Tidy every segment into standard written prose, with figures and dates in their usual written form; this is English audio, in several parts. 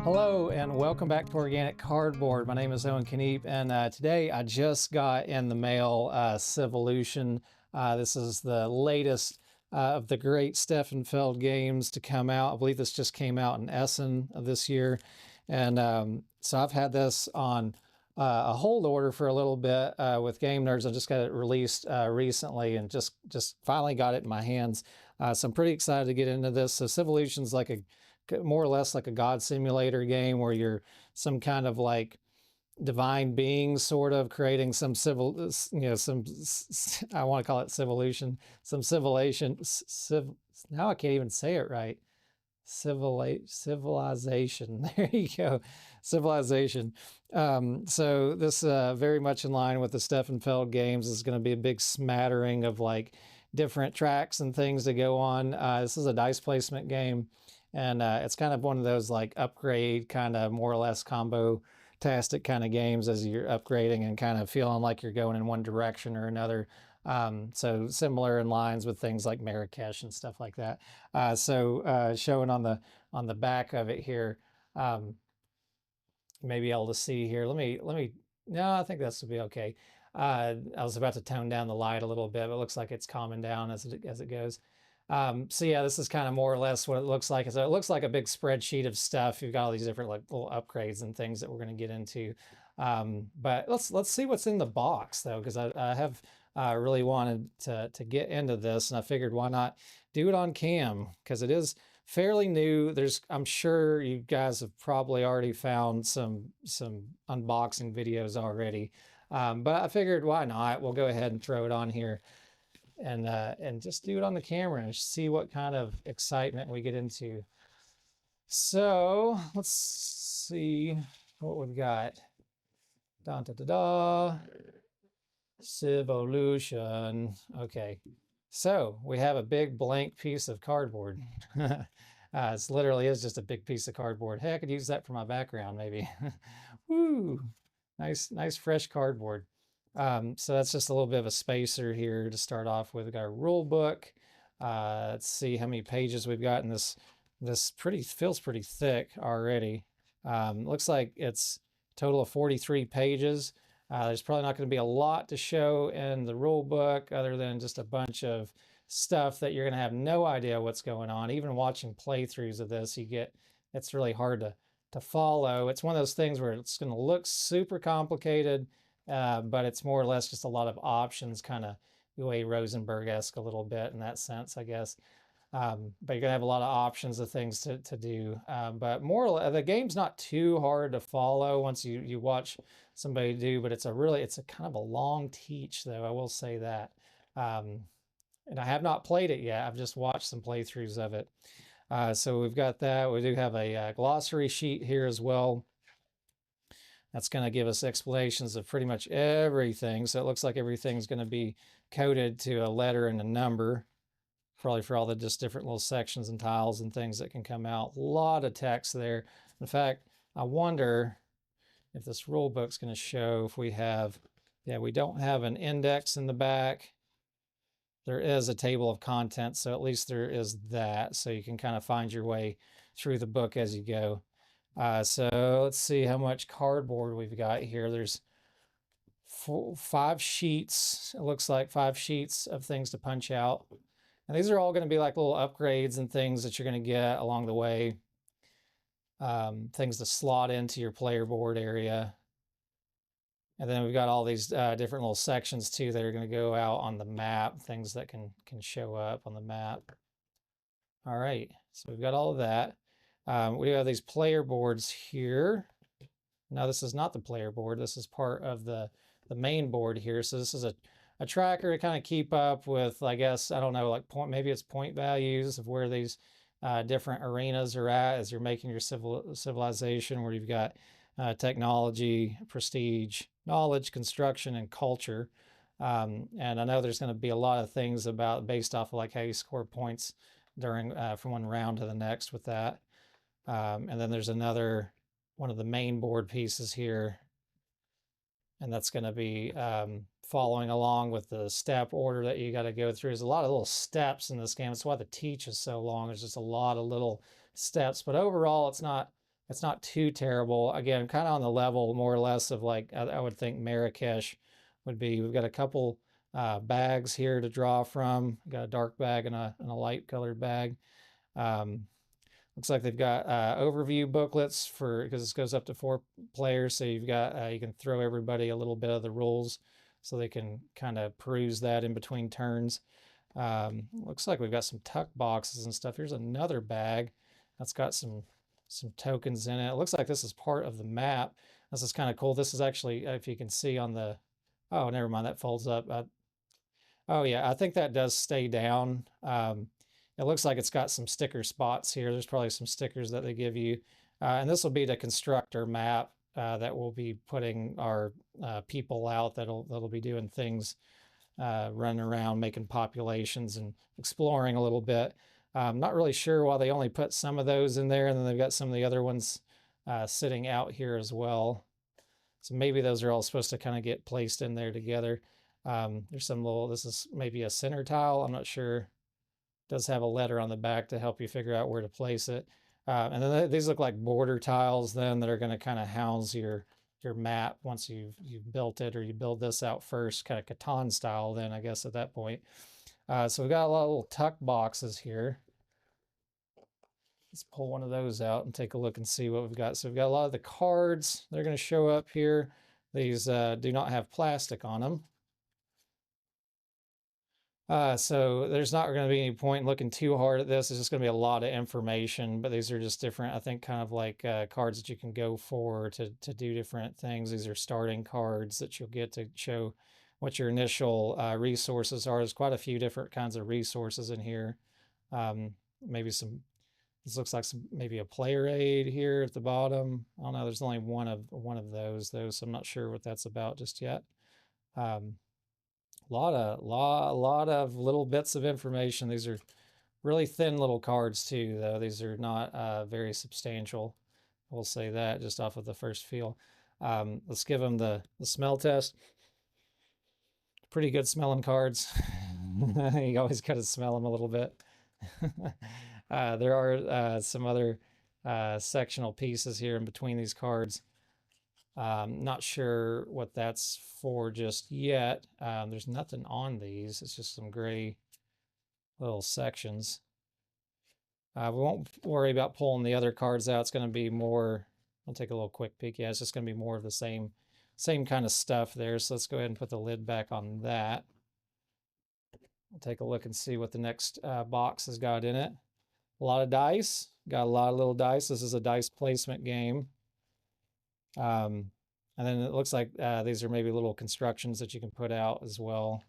Hello and welcome back to Organic Cardboard. My name is Owen Kniep, and today I just got in the mail Civolution. This is the latest of the great Feld games to come out. I believe this just came out in Essen of this year. And so I've had this on a hold order for a little bit with Game Nerds. I just got it released recently and just finally got it in my hands. So I'm pretty excited to get into this. So Civolution's like a more or less like a God simulator game where you're some kind of like divine being, sort of creating some I want to call it civilation, some civilization. Now I can't even say it right. Civilization. There you go. Civilization. So this very much in line with the Feld games. Is going to be a big smattering of like different tracks and things to go on. This is a dice placement game. And it's kind of one of those like upgrade kind of more or less combo-tastic kind of games as you're upgrading and kind of feeling like you're going in one direction or another. So similar in lines with things like Marrakesh and stuff like that. Showing on the back of it here, you may be able to see here. Let me. No, I think this will be okay. I was about to tone down the light a little bit, but it looks like it's calming down as it goes. So yeah, this is kind of more or less what it looks like. So it looks like a big spreadsheet of stuff. You've got all these different like little upgrades and things that we're going to get into. But let's see what's in the box though, because I have really wanted to get into this, and I figured why not do it on cam, because it is fairly new. I'm sure you guys have probably already found some unboxing videos already, but I figured why not? We'll go ahead and throw it on here. And just do it on the camera and see what kind of excitement we get into. So let's see what we've got. Da da da da. Civolution. Okay, so we have a big blank piece of cardboard. It literally is just a big piece of cardboard. Hey, I could use that for my background maybe. Woo! Nice fresh cardboard. So that's just a little bit of a spacer here to start off with. We've got a rule book. Let's see how many pages we've got in this. This feels pretty thick already. Looks like it's a total of 43 pages. There's probably not going to be a lot to show in the rule book other than just a bunch of stuff that you're going to have no idea what's going on. Even watching playthroughs of this, it's really hard to follow. It's one of those things where it's going to look super complicated, but it's more or less just a lot of options, kind of the way Rosenberg-esque a little bit in that sense, I guess. But you're gonna have a lot of options of things to do. But more or less, the game's not too hard to follow once you watch somebody do, but it's a kind of a long teach though, I will say that. And I have not played it yet. I've just watched some playthroughs of it. So we've got that. We do have a glossary sheet here as well. That's going to give us explanations of pretty much everything. So it looks like everything's going to be coded to a letter and a number, probably for all the just different little sections and tiles and things that can come out. A lot of text there. In fact, I wonder if this rule book's going to show if we have, yeah, we don't have an index in the back. There is a table of contents, so at least there is that. So you can kind of find your way through the book as you go. So let's see how much cardboard we've got here. There's 5 sheets. It looks like 5 sheets of things to punch out. And these are all going to be like little upgrades and things that you're going to get along the way. Things to slot into your player board area. And then we've got all these different little sections too that are going to go out on the map, things that can show up on the map. All right, so we've got all of that. We have these player boards here. Now this is not the player board. This is part of the main board here. So this is a tracker to kind of keep up with, I guess, I don't know, like maybe it's point values of where these different arenas are at as you're making your civilization, where you've got technology, prestige, knowledge, construction, and culture. And I know there's going to be a lot of things based off of like how you score points during from one round to the next with that. And then there's another one of the main board pieces here, and that's going to be following along with the step order that you got to go through. There's a lot of little steps in this game. That's why the teach is so long. There's just a lot of little steps, but overall it's not It's not too terrible. Again, kind of on the level more or less of like I would think Marrakesh would be. We've got a couple bags here to draw from. We've got a dark bag and a light colored bag. Um, Looks like they've got overview booklets for, because this goes up to 4 players. So you've got, you can throw everybody a little bit of the rules so they can kind of peruse that in between turns. Looks like we've got some tuck boxes and stuff. Here's another bag that's got some tokens in it. It looks like this is part of the map. This is kind of cool. This is actually, if you can see on the, oh, never mind, that folds up. Oh yeah, I think that does stay down. It looks like it's got some sticker spots here. There's probably some stickers that they give you. And this will be the constructor map that we'll be putting our people out that'll be doing things, running around, making populations and exploring a little bit. I'm not really sure why they only put some of those in there, and then they've got some of the other ones sitting out here as well. So maybe those are all supposed to kind of get placed in there together. There's some little, this is maybe a center tile. I'm not sure. It does have a letter on the back to help you figure out where to place it. And then these look like border tiles then that are going to kind of house your map once you've built it, or you build this out first, kind of Catan style then, I guess, at that point. So we've got a lot of little tuck boxes here. Let's pull one of those out and take a look and see what we've got. So we've got a lot of the cards. They're going to show up here. These do not have plastic on them. So there's not going to be any point in looking too hard at this. It's just going to be a lot of information, but these are just different, I think, kind of like cards that you can go for to do different things. These are starting cards that you'll get to show what your initial resources are. There's quite a few different kinds of resources in here. Maybe some, this looks like some, maybe a player aid here at the bottom. I don't know. There's only one of those though, so I'm not sure what that's about just yet. Lot of little bits of information. These are really thin little cards too, though. These are not very substantial. We'll say that just off of the first feel. Let's give them the smell test. Pretty good smelling cards. You always got to smell them a little bit. There are some other sectional pieces here in between these cards. Not sure what that's for just yet. There's nothing on these. It's just some gray little sections. We won't worry about pulling the other cards out. It's going to be more, I'll take a little quick peek. Yeah, it's just going to be more of the same kind of stuff there. So let's go ahead and put the lid back on that. We'll take a look and see what the next box has got in it. A lot of dice. Got a lot of little dice. This is a dice placement game. And then it looks like these are maybe little constructions that you can put out as well.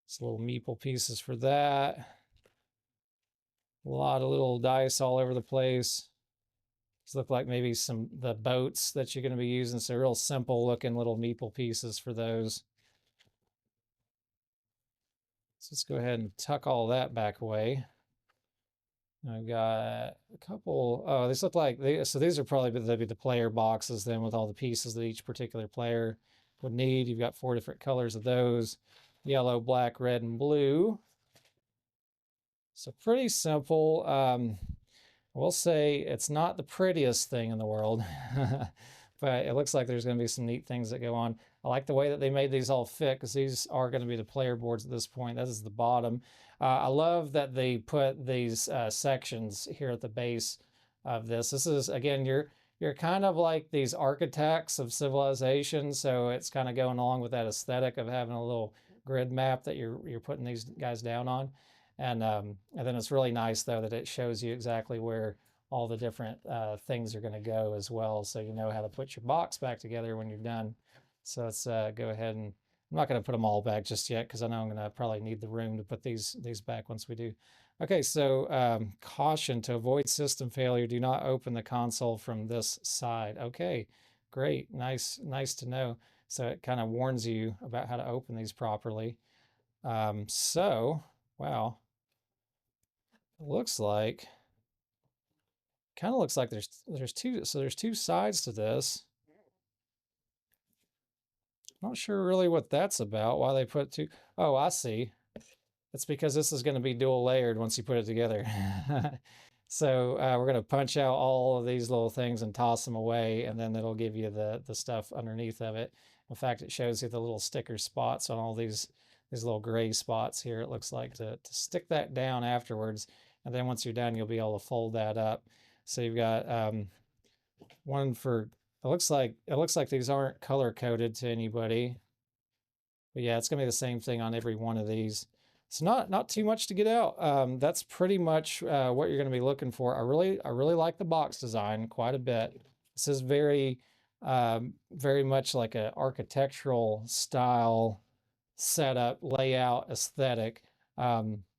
It's little meeple pieces for that. A lot of little dice all over the place. These look like maybe the boats that you're going to be using. So real simple looking little meeple pieces for those. So let's go ahead and tuck all that back away. I've got a couple, oh, these look like, so these are probably the player boxes then with all the pieces that each particular player would need. You've got 4 different colors of those: yellow, black, red, and blue. So pretty simple. We'll say it's not the prettiest thing in the world, but it looks like there's going to be some neat things that go on. I like the way that they made these all fit, because these are going to be the player boards at this point. That is the bottom. I love that they put these sections here at the base of this. This is, again, you're kind of like these architects of civilization, so it's kind of going along with that aesthetic of having a little grid map that you're putting these guys down on. And then it's really nice, though, that it shows you exactly where all the different things are going to go as well, so you know how to put your box back together when you're done. So let's go ahead and, I'm not going to put them all back just yet, because I know I'm going to probably need the room to put these back once we do. Okay, so caution: to avoid system failure, do not open the console from this side. Okay, great, nice to know. So it kind of warns you about how to open these properly. So, wow. It looks like, kind of looks like there's two sides to this. Not sure really what that's about, why they put two. Oh, I see. It's because this is going to be dual layered once you put it together. So we're going to punch out all of these little things and toss them away, and then it'll give you the stuff underneath of it. In fact, it shows you the little sticker spots on all these little gray spots here, it looks like, to stick that down afterwards. And then once you're done, you'll be able to fold that up. So you've got one for, it looks like these aren't color coded to anybody. But yeah, it's gonna be the same thing on every one of these. It's not too much to get out. That's pretty much what you're gonna be looking for. I really like the box design quite a bit. This is very much like an architectural style setup, layout, aesthetic.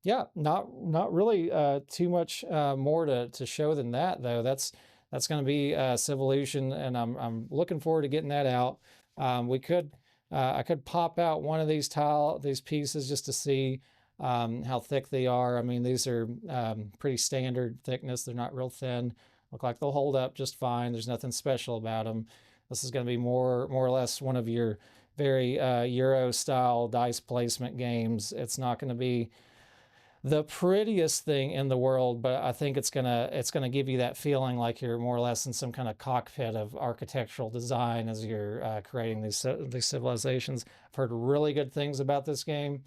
Yeah, not really too much more to show than that though. That's going to be Civolution, and I'm looking forward to getting that out. I could pop out one of these pieces just to see how thick they are. I mean, these are pretty standard thickness. They're not real thin. Look like they'll hold up just fine. There's nothing special about them. This is going to be more or less one of your very Euro style dice placement games. It's not going to be the prettiest thing in the world, but I think it's gonna give you that feeling like you're more or less in some kind of cockpit of architectural design as you're creating these civilizations. I've heard really good things about this game.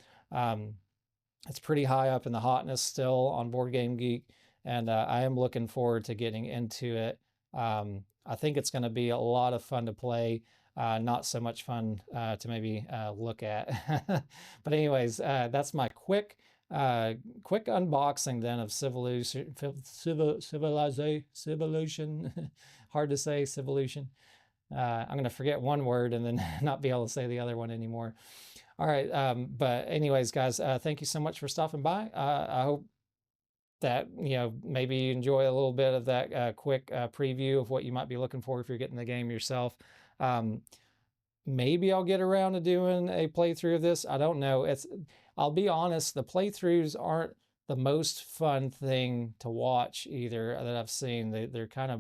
It's pretty high up in the hotness still on Board Game Geek, and I am looking forward to getting into it. I think it's going to be a lot of fun to play. Not so much fun to maybe look at. But anyways, that's my quick unboxing then of Civolution. Hard to say, Civolution. I'm going to forget one word and then not be able to say the other one anymore. All right. But anyways, guys, thank you so much for stopping by. I hope that, maybe you enjoy a little bit of that quick preview of what you might be looking for if you're getting the game yourself. Maybe I'll get around to doing a playthrough of this. I don't know. I'll be honest, the playthroughs aren't the most fun thing to watch either that I've seen. It's kind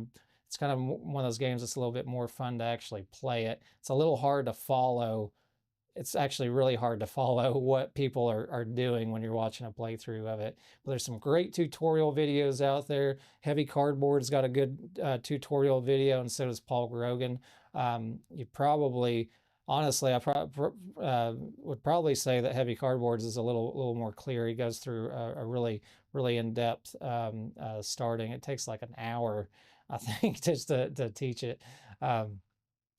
of one of those games that's a little bit more fun to actually play it. It's a little hard to follow. It's actually really hard to follow what people are doing when you're watching a playthrough of it. But there's some great tutorial videos out there. Heavy Cardboard's got a good tutorial video, and so does Paul Grogan. You probably, honestly, I would probably say that Heavy Cardboards is a little more clear. He goes through a really in-depth starting. It takes like an hour, I think, just to teach it.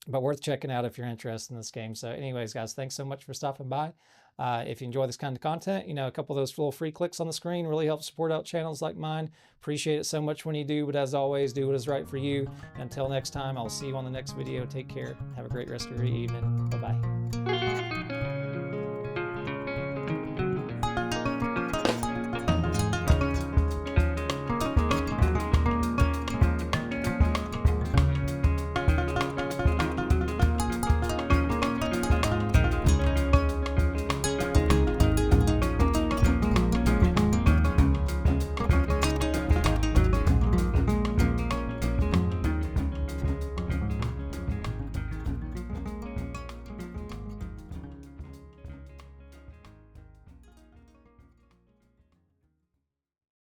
But worth checking out if you're interested in this game. So anyways, guys, thanks so much for stopping by. If you enjoy this kind of content, a couple of those little free clicks on the screen really help support out channels like mine. Appreciate it so much when you do, but as always, do what is right for you. Until next time, I'll see you on the next video. Take care. Have a great rest of your evening. Bye-bye.